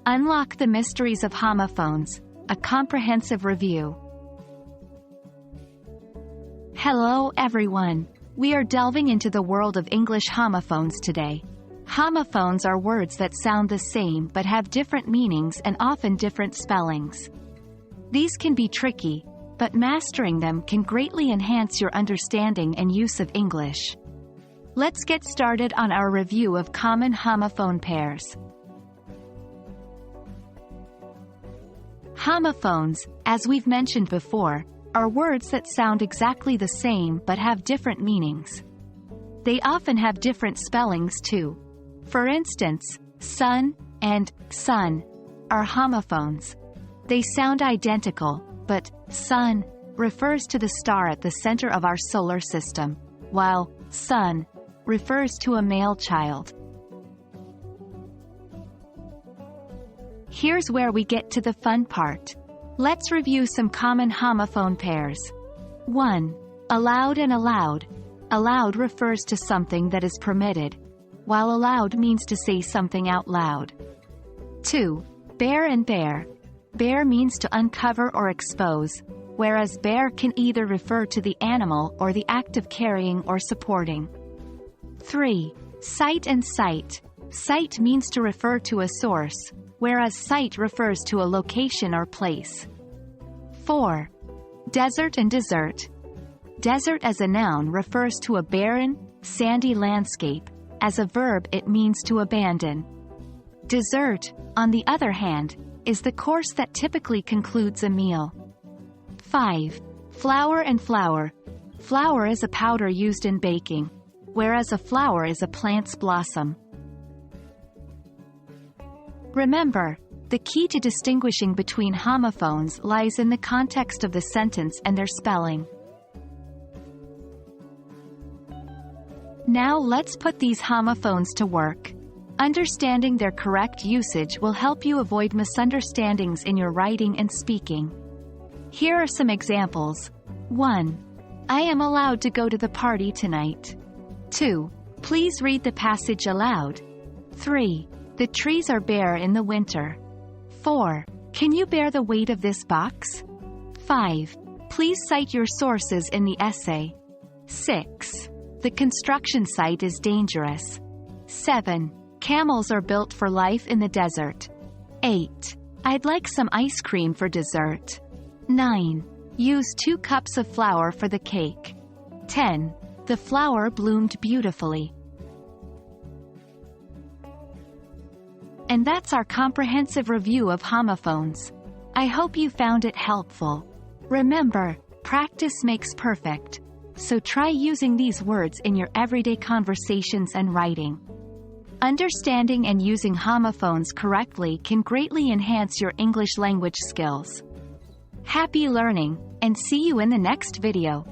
Unlock the Mysteries of Homophones, a comprehensive review. Hello everyone. We are delving into the world of English homophones today. Homophones are words that sound the same but have different meanings and often different spellings. These can be tricky, but mastering them can greatly enhance your understanding and use of English. Let's get started on our review of common homophone pairs. Homophones, as we've mentioned before, are words that sound exactly the same but have different meanings. They often have different spellings too. For instance, sun and sun are homophones. They sound identical, but sun refers to the star at the center of our solar system, while son refers to a male child. Here's where we get to the fun part. Let's review some common homophone pairs. 1. Allowed and allowed. Allowed refers to something that is permitted, while allowed means to say something out loud. 2. Bare and bare. Bare means to uncover or expose, whereas bare can either refer to the animal or the act of carrying or supporting. 3. Site and site. Site means to refer to a source, whereas site refers to a location or place. 4. Desert and desert. Desert as a noun refers to a barren, sandy landscape. As a verb it means to abandon. Dessert, on the other hand, is the course that typically concludes a meal. 5. Flour and flower. Flour is a powder used in baking, whereas a flower is a plant's blossom. Remember, the key to distinguishing between homophones lies in the context of the sentence and their spelling. Now let's put these homophones to work. Understanding their correct usage will help you avoid misunderstandings in your writing and speaking. Here are some examples. 1. I am allowed to go to the party tonight. 2. Please read the passage aloud. 3. The trees are bare in the winter. 4. Can you bear the weight of this box? 5. Please cite your sources in the essay. 6. The construction site is dangerous. 7. Camels are built for life in the desert. 8. I'd like some ice cream for dessert. 9. Use 2 cups of flour for the cake. 10. The flower bloomed beautifully. And that's our comprehensive review of homophones. I hope you found it helpful. Remember, practice makes perfect. So try using these words in your everyday conversations and writing. Understanding and using homophones correctly can greatly enhance your English language skills. Happy learning, and see you in the next video.